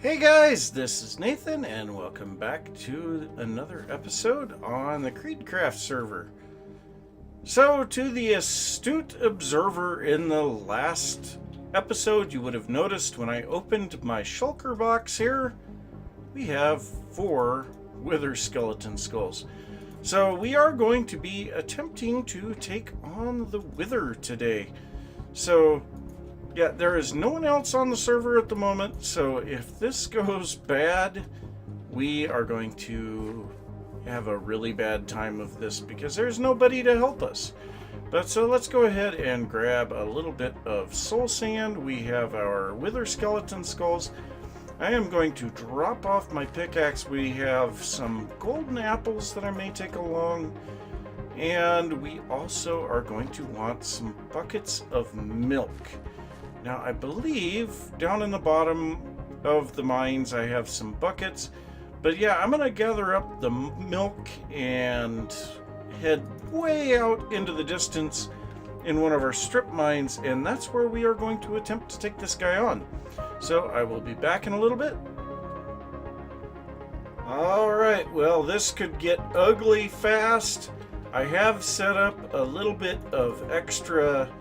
Hey guys, this is Nathan, and welcome back to another episode on the Creedcraft server. So, to the astute observer in the last episode, you would have noticed when I opened my shulker box here, we have 4 wither skeleton skulls. So, we are going to be attempting to take on the wither today. So, yeah, there is no one else on the server at the moment, so if this goes bad, we are going to have a really bad time of this because there's nobody to help us. But so let's go ahead and grab a little bit of soul sand. We have our wither skeleton skulls. I am going to drop off my pickaxe. We have some golden apples that I may take along. And we also are going to want some buckets of milk. Now, I believe down in the bottom of the mines I have some buckets, but yeah, I'm going to gather up the milk and head way out into the distance in one of our strip mines, and that's where we are going to attempt to take this guy on. So I will be back in a little bit. Alright, well, this could get ugly fast. I have set up a little bit of extra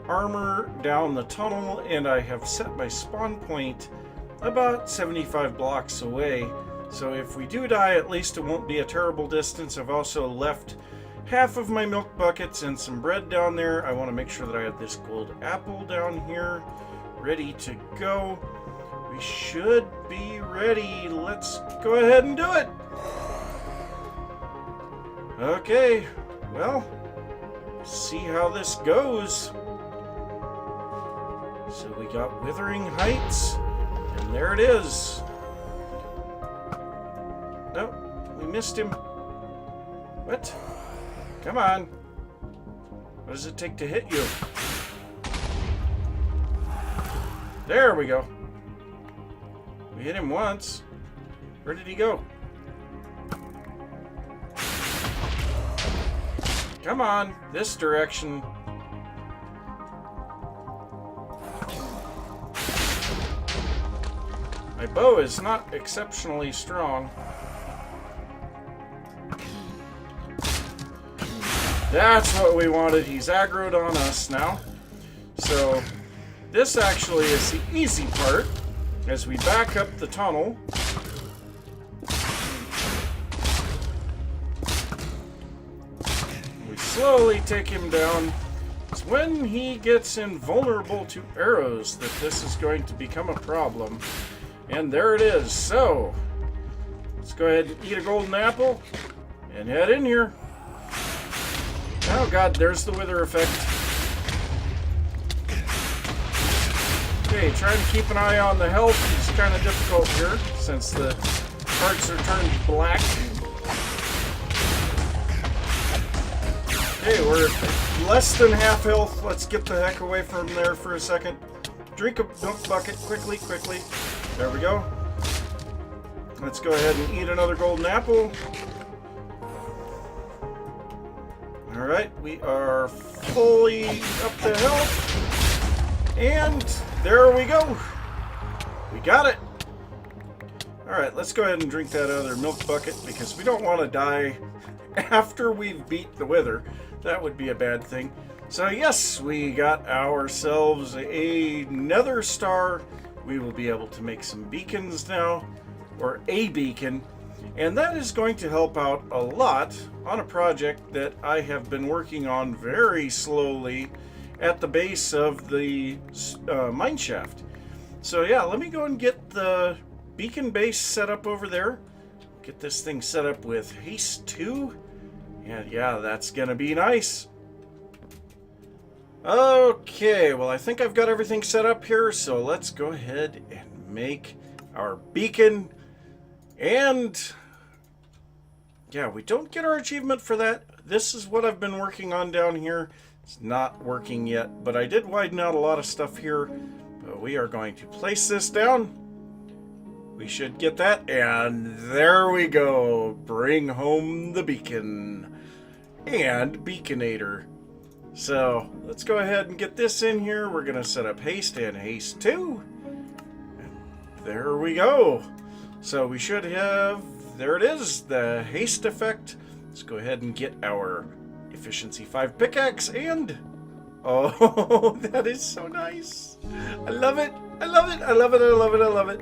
armor down the tunnel, and I have set my spawn point about 75 blocks away, so if we do die, at least it won't be a terrible distance. I've also left half of my milk buckets and some bread down there. I want to make sure that I have this gold apple down here ready to go. We should be ready. Let's go ahead and do it. Okay, well, see how this goes. So we got Withering Heights, and there it is. Nope, we missed him. What? Come on. What does it take to hit you? There we go. We hit him once. Where did he go? Come on, this direction. My bow is not exceptionally strong. That's what we wanted. He's aggroed on us now. So this actually is the easy part. As we back up the tunnel, we slowly take him down. It's when he gets invulnerable to arrows that this is going to become a problem. And there it is. So, let's go ahead and eat a golden apple and head in here. Oh god, there's the wither effect. Okay, trying to keep an eye on the health is kind of difficult here since the hearts are turned black. Okay, we're at less than half health. Let's get the heck away from there for a second. Drink a milk bucket quickly. There we go. Let's go ahead and eat another golden apple. Alright, we are fully up to health. And there we go. We got it. Alright, let's go ahead and drink that other milk bucket because we don't want to die after we've beat the wither. That would be a bad thing. So yes, we got ourselves a nether star. We will be able to make some beacons now, or a beacon, and that is going to help out a lot on a project that I have been working on very slowly at the base of the mine shaft. So yeah, let me go and get the beacon base set up over there. Get this thing set up with haste 2, and yeah, that's gonna be nice. Okay, well, I think I've got everything set up here, so let's go ahead and make our beacon. And yeah, we don't get our achievement for that. This is what I've been working on down here. It's not working yet, but I did widen out a lot of stuff here. But we are going to place this down. We should get that, and there we go. Bring home the beacon and beaconator. So let's go ahead and get this in here. We're going to set up haste and haste 2. And there we go. So we should have, there it is, the haste effect. Let's go ahead and get our efficiency 5 pickaxe and, oh, that is so nice. I love it. I love it. I love it. I love it. I love it.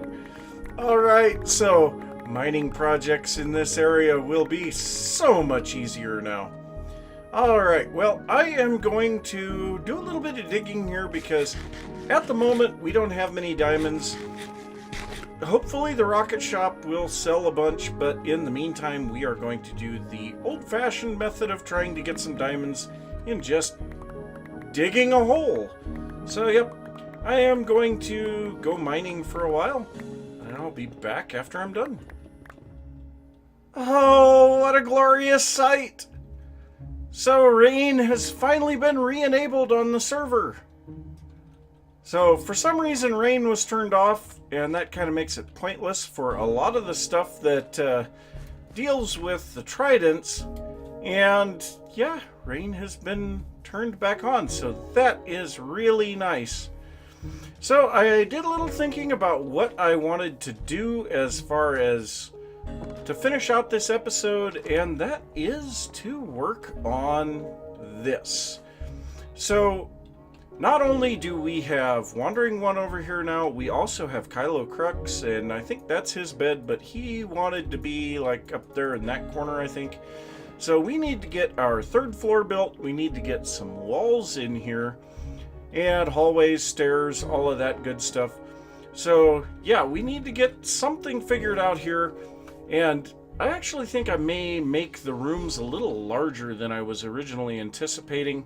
All right, so mining projects in this area will be so much easier now. All right, well, I am going to do a little bit of digging here because at the moment we don't have many diamonds. Hopefully the rocket shop will sell a bunch, but in the meantime we are going to do the old-fashioned method of trying to get some diamonds in just digging a hole. So yep, I am going to go mining for a while and I'll be back after I'm done. Oh, what a glorious sight! So rain has finally been re-enabled on the server. So for some reason rain was turned off, and that kind of makes it pointless for a lot of the stuff that deals with the tridents. And yeah, rain has been turned back on, so that is really nice. So I did a little thinking about what I wanted to do as far as to finish out this episode, and that is to work on this. So not only do we have Wandering One over here now, we also have Kylo Crux, and I think that's his bed, but he wanted to be like up there in that corner, I think. So we need to get our 3rd floor built, we need to get some walls in here, and hallways, stairs, all of that good stuff. So yeah, we need to get something figured out here. And I actually think I may make the rooms a little larger than I was originally anticipating.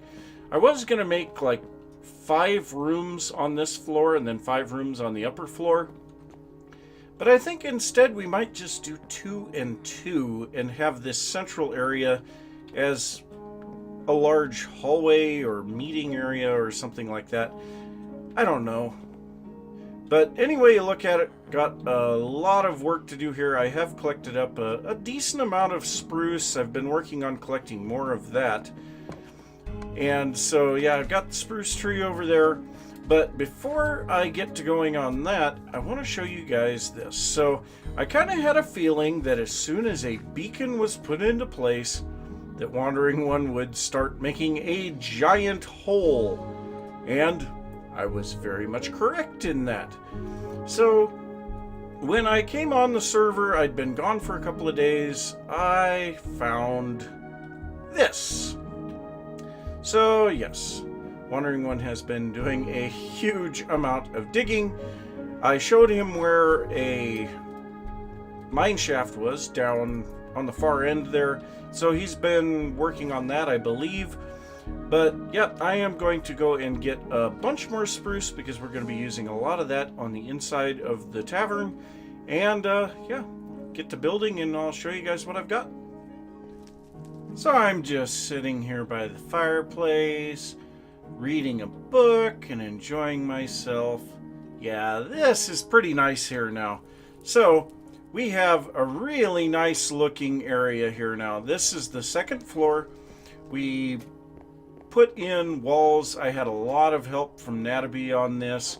I was going to make like 5 rooms on this floor and then 5 rooms on the upper floor. But I think instead we might just do 2 and 2 and have this central area as a large hallway or meeting area or something like that. I don't know. But anyway you look at it, got a lot of work to do here. I have collected up a decent amount of spruce. I've been working on collecting more of that. And so yeah, I've got the spruce tree over there. But before I get to going on that, I want to show you guys this. So I kind of had a feeling that as soon as a beacon was put into place, that Wandering One would start making a giant hole. And I was very much correct in that. So when I came on the server, I'd been gone for a couple of days, I found this. So yes, Wandering One has been doing a huge amount of digging. I showed him where a mine shaft was down on the far end there. So he's been working on that, I believe. But yeah, I am going to go and get a bunch more spruce because we're going to be using a lot of that on the inside of the tavern. And yeah, get to building and I'll show you guys what I've got. So I'm just sitting here by the fireplace, reading a book and enjoying myself. Yeah, this is pretty nice here now. So we have a really nice looking area here now. This is the 2nd floor. We put in walls. I had a lot of help from Nataby on this.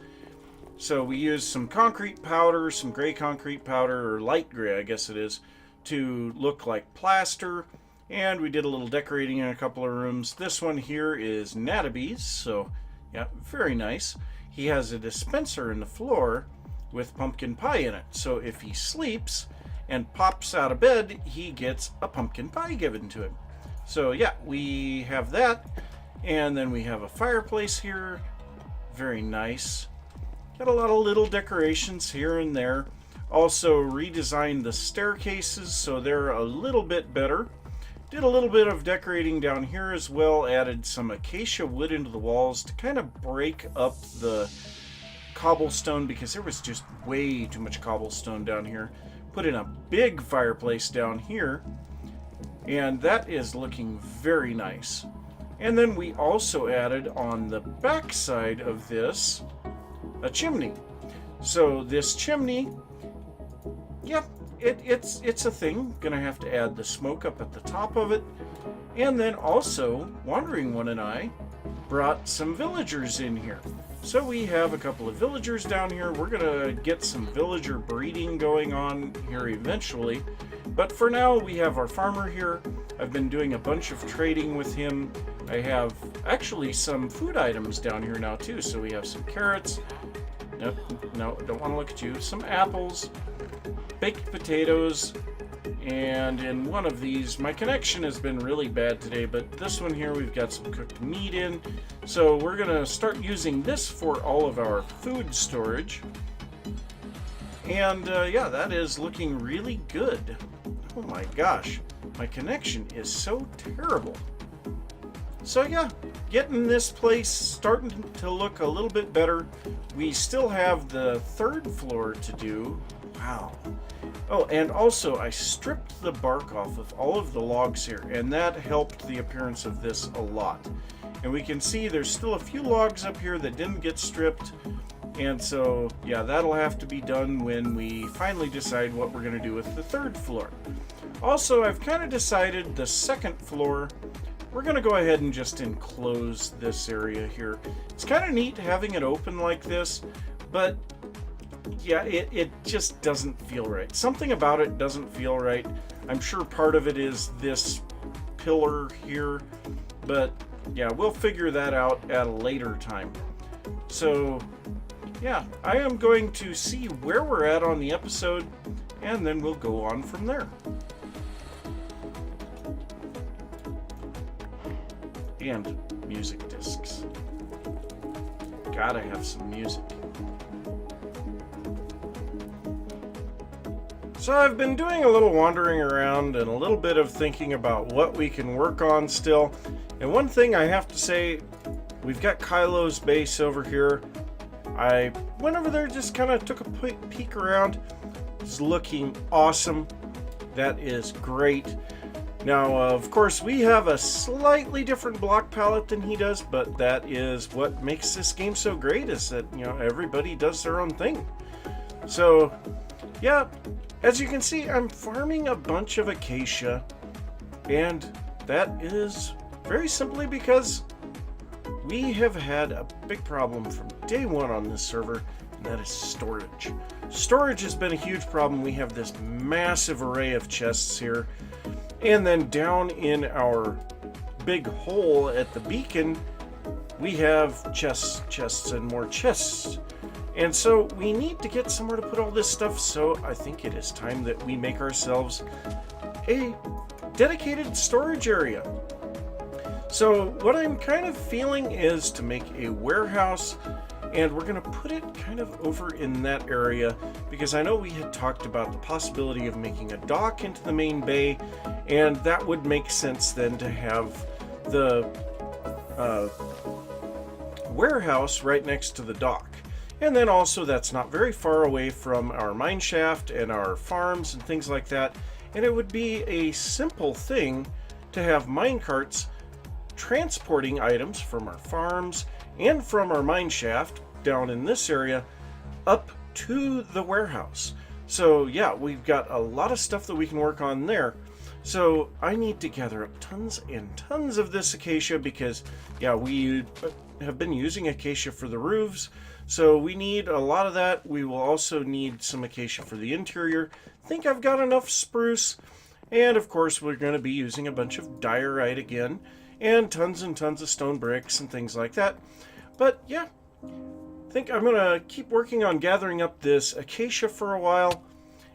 So we used some concrete powder, some gray concrete powder, or light gray I guess it is, to look like plaster. And we did a little decorating in a couple of rooms. This one here is Nataby's, so yeah, very nice. He has a dispenser in the floor with pumpkin pie in it. So if he sleeps and pops out of bed, he gets a pumpkin pie given to him. So yeah, we have that. And then we have a fireplace here. Very nice. Got a lot of little decorations here and there. Also redesigned the staircases so they're a little bit better. Did a little bit of decorating down here as well. Added some acacia wood into the walls to kind of break up the cobblestone because there was just way too much cobblestone down here. Put in a big fireplace down here. And that is looking very nice. And then we also added on the back side of this a chimney. So this chimney, yep, it's a thing. Gonna have to add the smoke up at the top of it. And then also, Wandering One and I brought some villagers in here. So we have a couple of villagers down here. We're gonna get some villager breeding going on here eventually. But for now, we have our farmer here. I've been doing a bunch of trading with him. I have actually some food items down here now too. So we have some carrots. Nope, no, don't want to look at you. Some apples, baked potatoes, and in one of these, my connection has been really bad today, but this one here, we've got some cooked meat in. So we're gonna start using this for all of our food storage. And yeah, that is looking really good. Oh my gosh, my connection is so terrible. So yeah, getting this place starting to look a little bit better. We still have the third floor to do. Wow. Oh, and also I stripped the bark off of all of the logs here, and that helped the appearance of this a lot. And we can see there's still a few logs up here that didn't get stripped. And so, yeah, that'll have to be done when we finally decide what we're going to do with the third floor. Also, I've kind of decided the second floor, we're going to go ahead and just enclose this area here. It's kind of neat having it open like this, but yeah, it just doesn't feel right. Something about it doesn't feel right. I'm sure part of it is this pillar here, but yeah, we'll figure that out at a later time. So yeah, I am going to see where we're at on the episode, and then we'll go on from there. And music discs. Gotta have some music. So I've been doing a little wandering around and a little bit of thinking about what we can work on still. And one thing I have to say, we've got Kylo's base over here. I went over there, just kind of took a peek around. It's looking awesome. That is great. Now, of course, we have a slightly different block palette than he does, but that is what makes this game so great, is that, you know, everybody does their own thing. So, yeah, as you can see, I'm farming a bunch of acacia, and that is very simply because we have had a big problem from day one on this server, and that is storage. Storage has been a huge problem. We have this massive array of chests here. And then down in our big hole at the beacon, we have chests, and more chests. And so we need to get somewhere to put all this stuff, so I think it is time that we make ourselves a dedicated storage area. So what I'm kind of feeling is to make a warehouse, and we're going to put it kind of over in that area, because I know we had talked about the possibility of making a dock into the main bay, and that would make sense then to have the warehouse right next to the dock. And then also that's not very far away from our mine shaft and our farms and things like that, and it would be a simple thing to have mine carts transporting items from our farms and from our mine shaft down in this area up to the warehouse. So yeah, we've got a lot of stuff that we can work on there. So I need to gather up tons and tons of this acacia, because yeah, we have been using acacia for the roofs, so we need a lot of that. We will also need some acacia for the interior. I think I've got enough spruce, and of course we're going to be using a bunch of diorite again, and tons of stone bricks and things like that. But yeah, I think I'm going to keep working on gathering up this acacia for a while,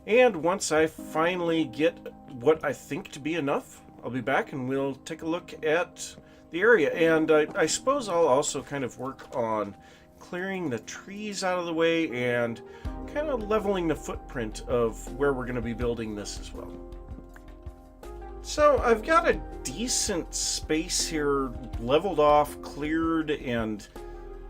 and once I finally get what I think to be enough, I'll be back and we'll take a look at the area. And I suppose I'll also kind of work on clearing the trees out of the way and kind of leveling the footprint of where we're going to be building this as well. So I've got a decent space here leveled off, cleared, and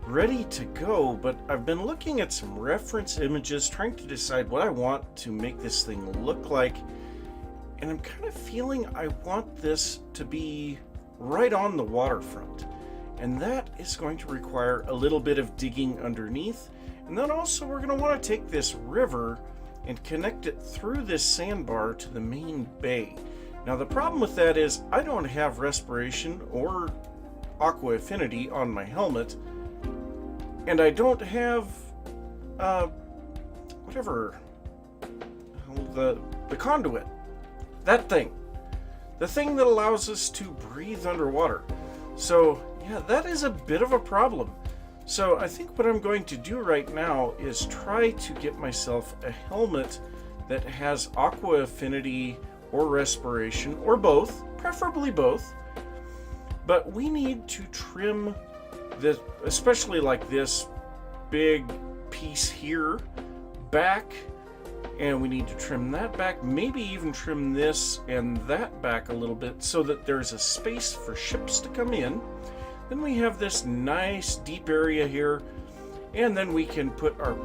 ready to go, but I've been looking at some reference images, trying to decide what I want to make this thing look like, and I'm kind of feeling I want this to be right on the waterfront, and that is going to require a little bit of digging underneath. And then also we're going to want to take this river and connect it through this sandbar to the main bay. Now the problem with that is I don't have respiration or Aqua Affinity on my helmet, and I don't have whatever the conduit, that thing, the thing that allows us to breathe underwater. So yeah, that is a bit of a problem. So I think what I'm going to do right now is try to get myself a helmet that has Aqua Affinity or Respiration, or both, preferably both. But we need to trim this, especially like this big piece here, back, and we need to trim that back, maybe even trim this and that back a little bit so that there's a space for ships to come in. Then we have this nice deep area here, and then we can put our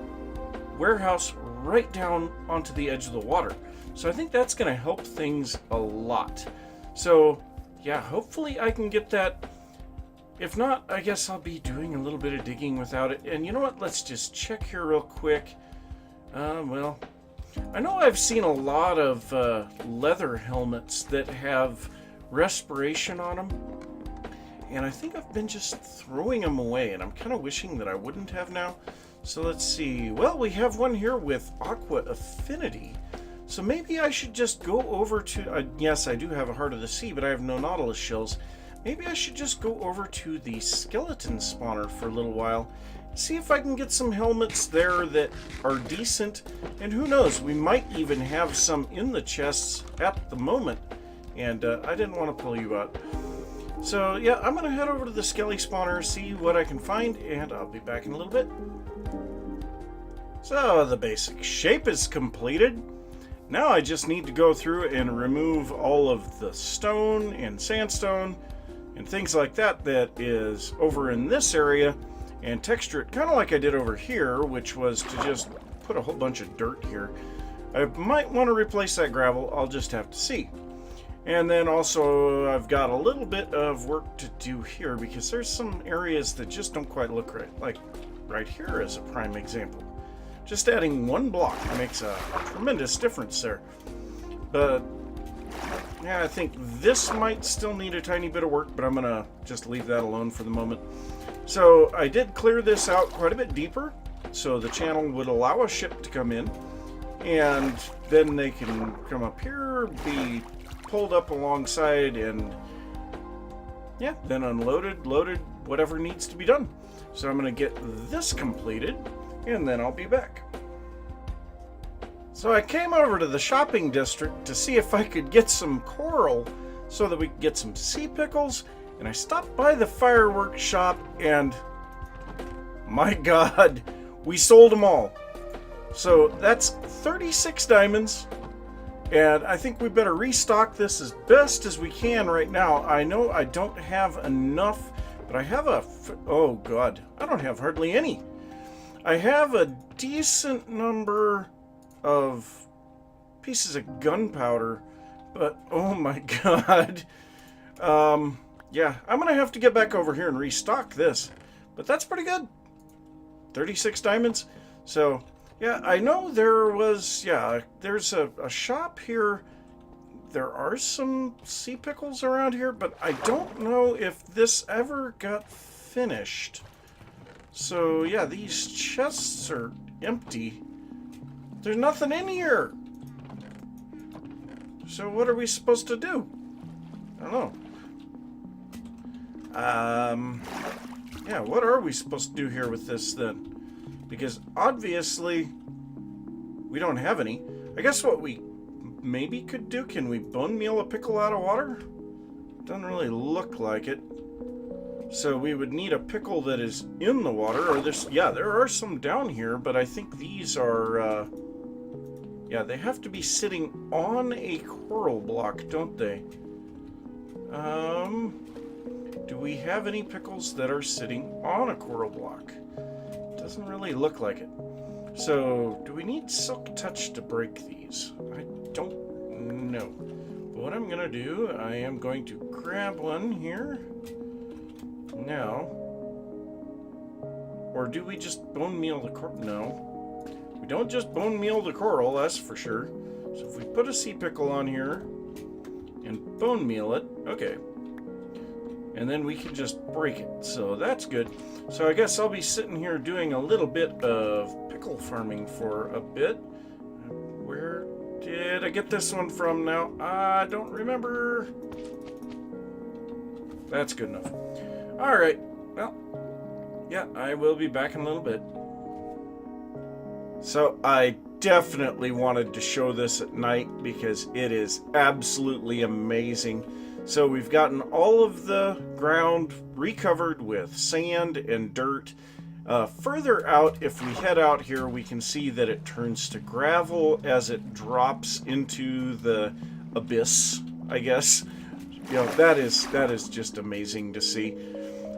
warehouse right down onto the edge of the water. So I think that's going to help things a lot. So yeah, hopefully I can get that. If not, I guess I'll be doing a little bit of digging without it. And you know what? Let's just check here real quick. Well, I know I've seen a lot of leather helmets that have respiration on them. And I think I've been just throwing them away, and I'm kind of wishing that I wouldn't have now. So let's see. Well, we have one here with Aqua Affinity. So maybe I should just go over to... yes, I do have a Heart of the Sea, but I have no Nautilus shells. Maybe I should just go over to the skeleton spawner for a little while. See if I can get some helmets there that are decent. And who knows, we might even have some in the chests at the moment. And I didn't want to pull you out. So yeah, I'm going to head over to the skelly spawner, see what I can find, and I'll be back in a little bit. So the basic shape is completed. Now I just need to go through and remove all of the stone and sandstone and things like that that is over in this area and texture it kind of like I did over here, which was to just put a whole bunch of dirt here. I might want to replace that gravel, I'll just have to see. And then also I've got a little bit of work to do here because there's some areas that just don't quite look right. Like right here is a prime example. Just adding one block makes a tremendous difference there. But yeah, I think this might still need a tiny bit of work, but I'm gonna just leave that alone for the moment. So I did clear this out quite a bit deeper, so the channel would allow a ship to come in, and then they can come up here, be pulled up alongside, and yeah, then unloaded, loaded, whatever needs to be done. So I'm going to get this completed, and then I'll be back. So I came over to the shopping district to see if I could get some coral so that we could get some sea pickles, and I stopped by the fireworks shop, and my god, we sold them all. So that's 36 diamonds. And I think we better restock this as best as we can right now. I know I don't have enough, but I have oh god, I don't have hardly any. I have a decent number of pieces of gunpowder, but oh my god. Yeah, I'm gonna have to get back over here and restock this. But that's pretty good. 36 diamonds. So yeah, I know there was, yeah, there's a shop here. There are some sea pickles around here, but I don't know if this ever got finished. So yeah, these chests are empty. There's nothing in here. So what are we supposed to do? I don't know. Yeah, what are we supposed to do here with this then? Because obviously we don't have any. I guess what we maybe could do, can we bone meal a pickle out of water? Doesn't really look like it. So we would need a pickle that is in the water, or this, yeah, there are some down here, but I think these are, yeah, they have to be sitting on a coral block, don't they? Do we have any pickles that are sitting on a coral block? Doesn't really look like it. So, do we need Silk Touch to break these? I don't know. But what I'm going to do, I am going to grab one here. Now. Or do we just bone meal the coral? No. We don't just bone meal the coral, that's for sure. So if we put a sea pickle on here and bone meal it, okay. and then we can just break it. So that's good. So I guess I'll be sitting here doing a little bit of pickle farming for a bit. Where did I get this one from now? I don't remember. That's good enough. All right. Well, yeah, I will be back in a little bit. So I definitely wanted to show this at night because it is absolutely amazing. So we've gotten all of the ground recovered with sand and dirt. Further out, if we head out here, we can see that it turns to gravel as it drops into the abyss, I guess. You know, that is just amazing to see.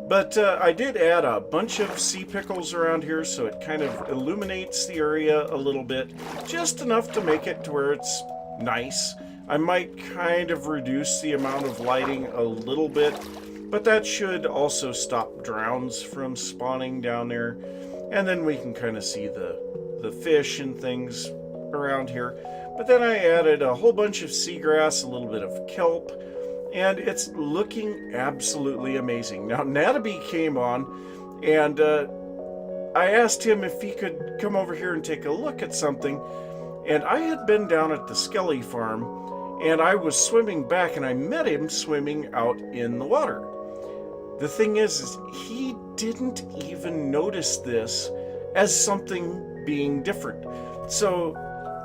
But I did add a bunch of sea pickles around here, so it kind of illuminates the area a little bit, just enough to make it to where it's nice. I might kind of reduce the amount of lighting a little bit, but that should also stop drowns from spawning down there. And then we can kind of see the fish and things around here. But then I added a whole bunch of seagrass, a little bit of kelp, and it's looking absolutely amazing. Now, Nataby came on, and I asked him if he could come over here and take a look at something. And I had been down at the Skelly farm, and I was swimming back, and I met him swimming out in the water. The thing is he didn't even notice this as something being different. So,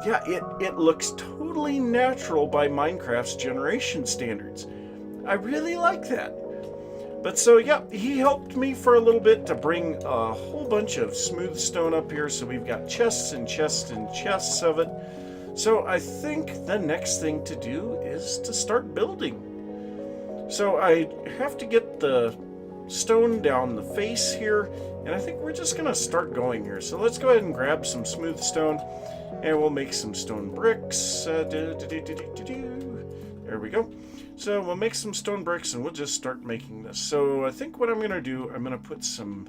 yeah, it looks totally natural by Minecraft's generation standards. I really like that. But so, yeah, he helped me for a little bit to bring a whole bunch of smooth stone up here. So we've got chests and chests and chests of it. So I think the next thing to do is to start building. So I have to get the stone down the face here. And I think we're just going to start going here. So let's go ahead and grab some smooth stone. And we'll make some stone bricks. There we go. So we'll make some stone bricks and we'll just start making this. So I think what I'm going to do, I'm going to put some,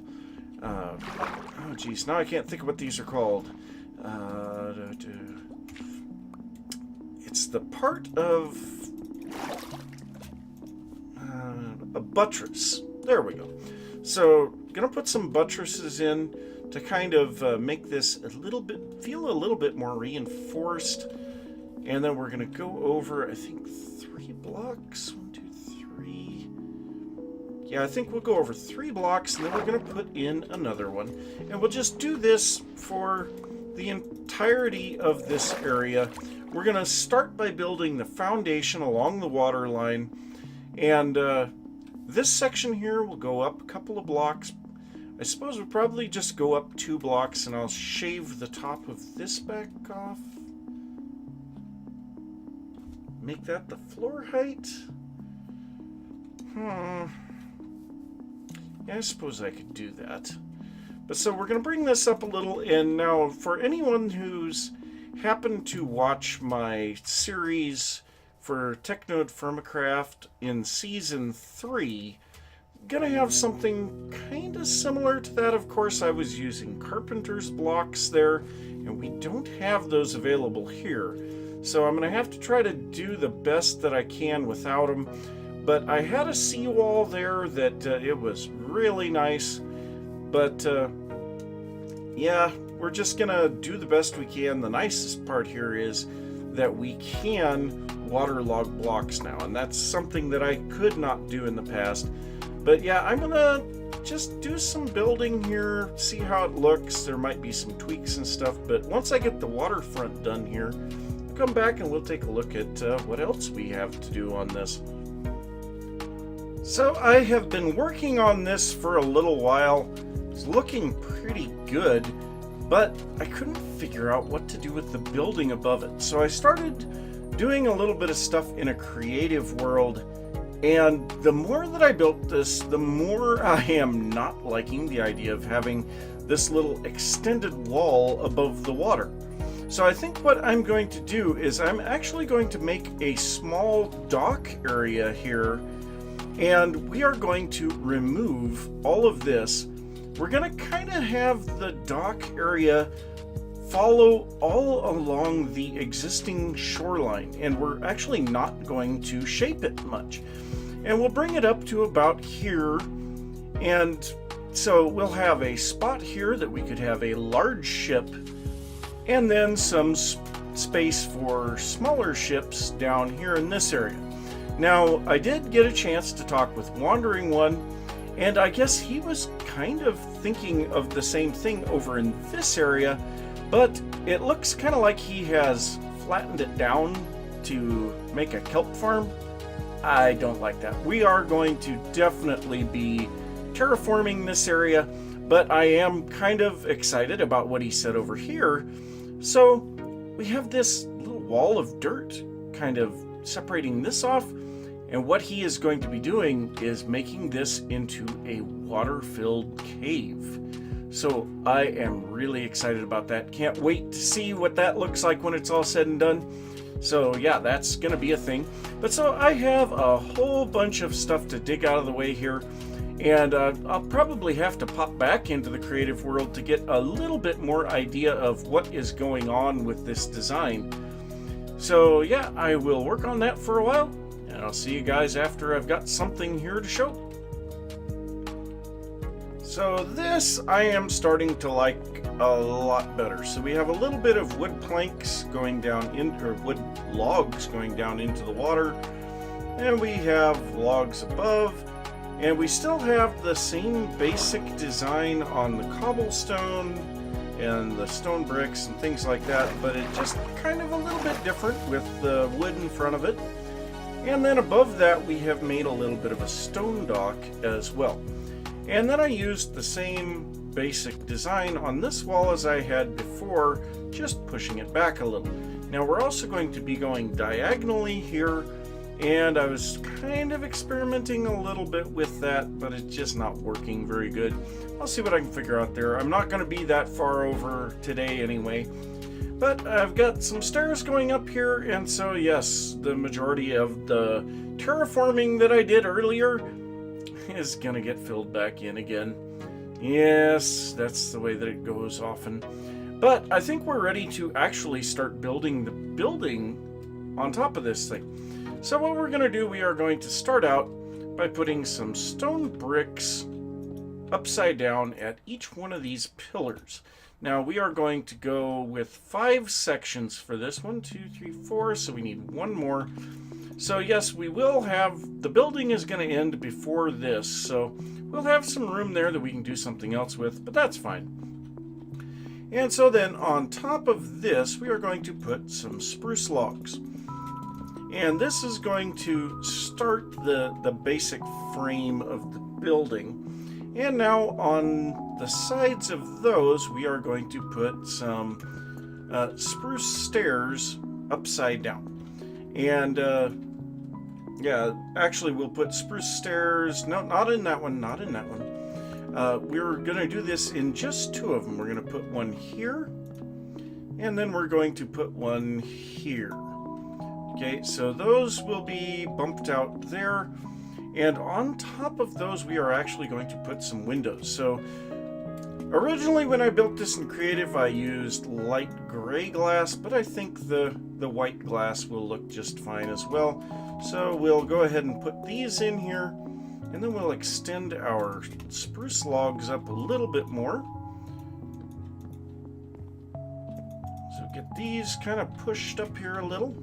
oh geez, now I can't think of what these are called. It's the part of a buttress. There we go. So I'm going to put some buttresses in to kind of make this a little bit, feel a little bit more reinforced. And then we're going to go over, I think, 3 blocks. 1, 2, 3. Yeah, I think we'll go over 3 blocks, and then we're going to put in another one. And we'll just do this for the entirety of this area. We're going to start by building the foundation along the water line. And this section here will go up a couple of blocks. I suppose we'll probably just go up 2 blocks, and I'll shave the top of this back off. Make that the floor height. Yeah, I suppose I could do that. But so we're going to bring this up a little. And now for anyone who's happened to watch my series for TechNode Firmacraft in Season 3, gonna have something kind of similar to that. Of course, I was using carpenter's blocks there, and we don't have those available here. So I'm going to have to try to do the best that I can without them. But I had a seawall there that it was really nice. But yeah, we're just going to do the best we can. The nicest part here is that we can waterlog blocks now. And that's something that I could not do in the past. But yeah, I'm going to just do some building here, see how it looks. There might be some tweaks and stuff. But once I get the waterfront done here, come back and we'll take a look at what else we have to do on this. So I have been working on this for a little while. It's looking pretty good, but I couldn't figure out what to do with the building above it. So I started doing a little bit of stuff in a creative world, and the more that I built this, the more I am not liking the idea of having this little extended wall above the water. So I think what I'm going to do is I'm actually going to make a small dock area here, and we are going to remove all of this. We're going to kind of have the dock area follow all along the existing shoreline, and we're actually not going to shape it much. and we'll bring it up to about here. And so we'll have a spot here that we could have a large ship, and then some space for smaller ships down here in this area. Now, I did get a chance to talk with Wandering One, and I guess he was kind of thinking of the same thing over in this area, but it looks kind of like he has flattened it down to make a kelp farm. I don't like that. We are going to definitely be terraforming this area, but I am kind of excited about what he said over here. So we have this little wall of dirt kind of separating this off, and what he is going to be doing is making this into a water-filled cave. So I am really excited about that. Can't wait to see what that looks like when it's all said and done. So yeah, that's gonna be a thing. But so I have a whole bunch of stuff to dig out of the way here, and I'll probably have to pop back into the creative world to get a little bit more idea of what is going on with this design. So yeah, I will work on that for a while, and I'll see you guys after I've got something here to show. So this I am starting to like a lot better. So we have a little bit of wood planks going down in, or wood logs going down into the water, and we have logs above, and we still have the same basic design on the cobblestone and the stone bricks and things like that, but it's just kind of a little bit different with the wood in front of it. And then above that we have made a little bit of a stone dock as well. And then I used the same basic design on this wall as I had before, just pushing it back a little. Now we're also going to be going diagonally here, and I was kind of experimenting a little bit with that, but it's just not working very good. I'll see what I can figure out there. I'm not going to be that far over today anyway, but I've got some stairs going up here, and so yes, the majority of the terraforming that I did earlier is going to get filled back in again. Yes, that's the way that it goes often. But I think we're ready to actually start building the building on top of this thing. So what we're going to do, we are going to start out by putting some stone bricks upside down at each one of these pillars. Now we are going to go with 5 sections for this. 1, 2, 3, 4, so we need one more. So yes, we will have, the building is going to end before this, so we'll have some room there that we can do something else with, but that's fine. And so then on top of this, we are going to put some spruce logs. And this is going to start the basic frame of the building. And now on the sides of those, we are going to put some spruce stairs upside down. And yeah, actually we'll put spruce stairs, no, not in that one, not in that one. We're going to do this in just 2 of them. We're going to put one here, and then we're going to put one here. Okay, so those will be bumped out there, and on top of those we are actually going to put some windows. So originally when I built this in creative, I used light gray glass, but I think the white glass will look just fine as well. So we'll go ahead and put these in here, and then we'll extend our spruce logs up a little bit more. So get these kind of pushed up here a little.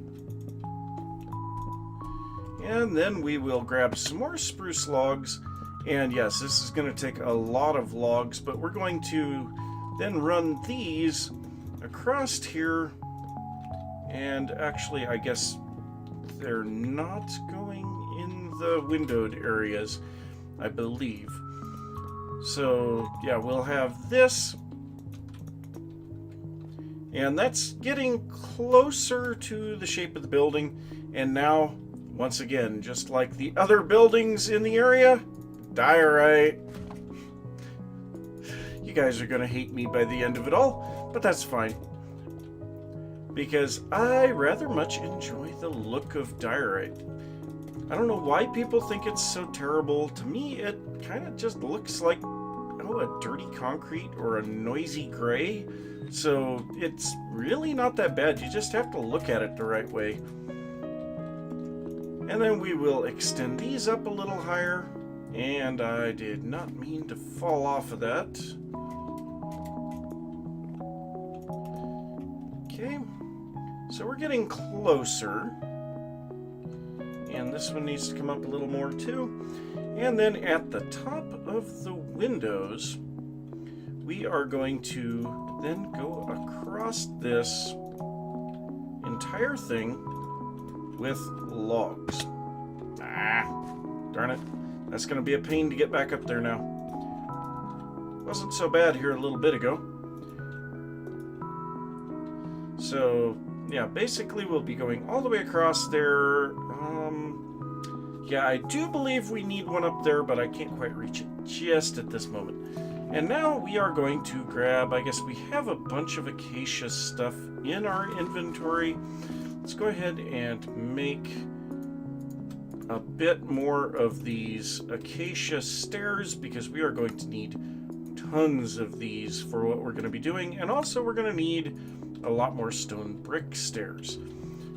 And then we will grab some more spruce logs. And yes, this is going to take a lot of logs, but we're going to then run these across here. And actually, I guess they're not going in the windowed areas, I believe. So yeah, we'll have this, and that's getting closer to the shape of the building. And now, once again, just like the other buildings in the area, diorite. You guys are gonna hate me by the end of it all, but that's fine, because I rather much enjoy the look of diorite. I don't know why people think it's so terrible. To me, it kind of just looks like, oh, a dirty concrete or a noisy gray. So it's really not that bad. You just have to look at it the right way. And then we will extend these up a little higher. And I did not mean to fall off of that. Okay, so we're getting closer. And this one needs to come up a little more too. And then at the top of the windows, we are going to then go across this entire thing with logs. Darn it. That's going to be a pain to get back up there now. Wasn't so bad here a little bit ago. So, yeah, basically we'll be going all the way across there. Yeah, I do believe we need one up there, but I can't quite reach it just at this moment. And now we are going to grab, I guess we have a bunch of acacia stuff in our inventory. Let's go ahead and make a bit more of these acacia stairs because we are going to need tons of these for what we're going to be doing. And also we're going to need a lot more stone brick stairs.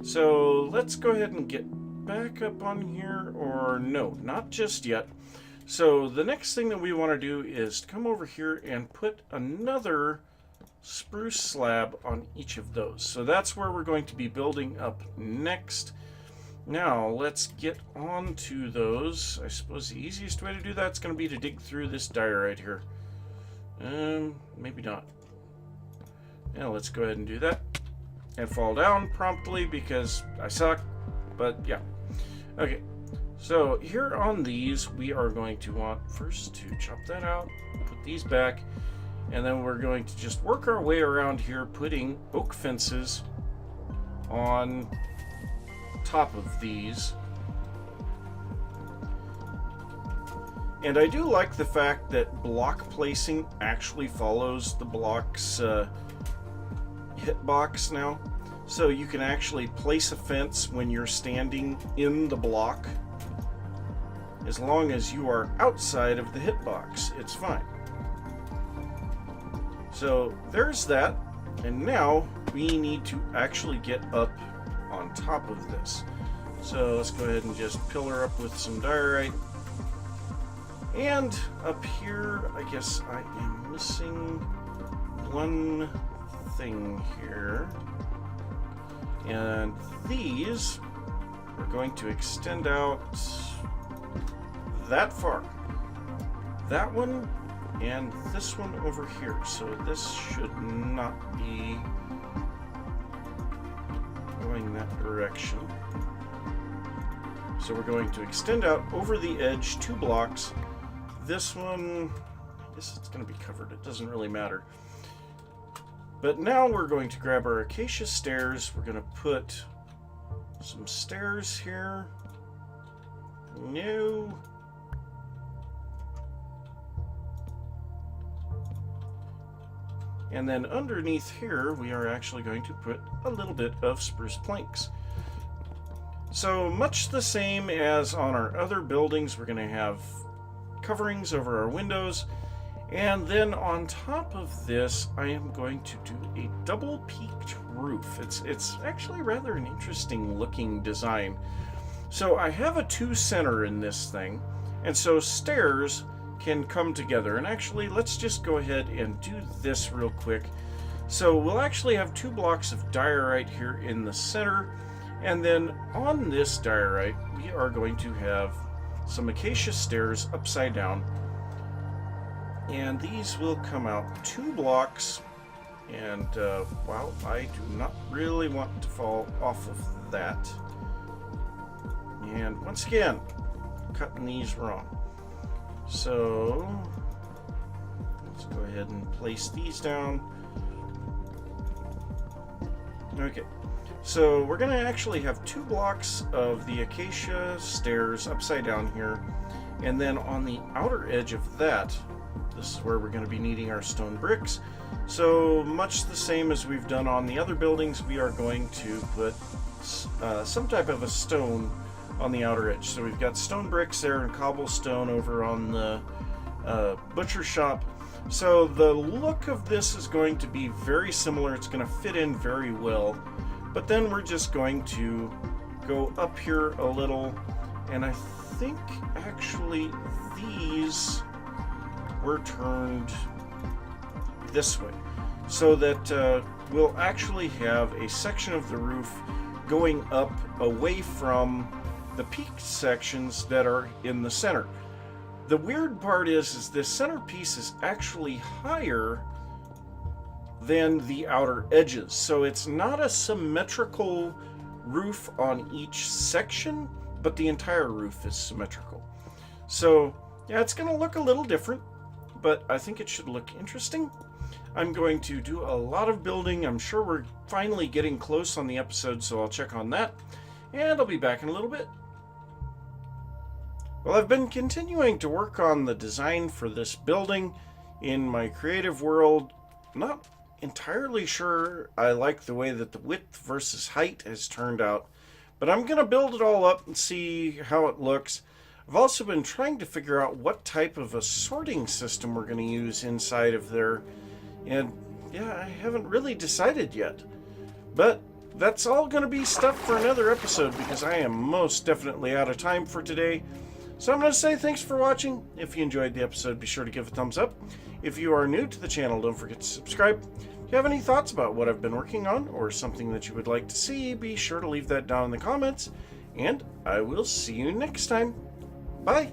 So let's go ahead and get back up on here, or no, not just yet. So the next thing that we want to do is come over here and put another spruce slab on each of those. So that's where we're going to be building up next. Now let's get on to those. I suppose the easiest way to do that is going to be to dig through this diorite here. Maybe not. Yeah, let's go ahead and do that and fall down promptly because I suck. But yeah. Okay, so here on these, we are going to want first to chop that out, put these back, and then we're going to just work our way around here, putting oak fences on top of these. And I do like the fact that block placing actually follows the block's hitbox now. So you can actually place a fence when you're standing in the block. As long as you are outside of the hitbox, it's fine. So there's that. And now we need to actually get up on top of this. So let's go ahead and just pillar up with some diorite. And up here, I guess I am missing one thing here. And these are going to extend out that far. That one and this one over here. So this should not be going that direction. So we're going to extend out over the edge 2 blocks. This one, I guess it's going to be covered. It doesn't really matter. But now we're going to grab our acacia stairs. We're going to put some stairs here. No. And then underneath here, we are actually going to put a little bit of spruce planks. So much the same as on our other buildings, we're going to have coverings over our windows. And then on top of this, I am going to do a double peaked roof. It's actually rather an interesting looking design. So I have a 2 center in this thing, and so stairs can come together. And actually, let's just go ahead and do this real quick. So we'll actually have 2 blocks of diorite here in the center, and then on this diorite, we are going to have some acacia stairs upside down. And these will come out 2 blocks. And, well, I do not really want to fall off of that. And once again, cutting these wrong. So, let's go ahead and place these down. Okay, so we're going to actually have 2 blocks of the acacia stairs upside down here. And then on the outer edge of that, this is where we're going to be needing our stone bricks. So much the same as we've done on the other buildings, we are going to put some type of a stone on the outer edge. So we've got stone bricks there and cobblestone over on the butcher shop. So the look of this is going to be very similar. It's going to fit in very well. But then we're just going to go up here a little, and I think actually these were turned this way, so that we'll actually have a section of the roof going up away from the peaked sections that are in the center. The weird part is this centerpiece is actually higher than the outer edges, so it's not a symmetrical roof on each section, but the entire roof is symmetrical. So yeah, it's going to look a little different, but I think it should look interesting. I'm going to do a lot of building. I'm sure we're finally getting close on the episode, so I'll check on that, and I'll be back in a little bit. Well, I've been continuing to work on the design for this building in my creative world. Not entirely sure I like the way that the width versus height has turned out, but I'm going to build it all up and see how it looks. I've also been trying to figure out what type of a sorting system we're going to use inside of there, and yeah, I haven't really decided yet. But that's all going to be stuff for another episode, because I am most definitely out of time for today. So I'm going to say thanks for watching. If you enjoyed the episode, be sure to give a thumbs up. If you are new to the channel, don't forget to subscribe. If you have any thoughts about what I've been working on, or something that you would like to see, be sure to leave that down in the comments. And I will see you next time. Bye.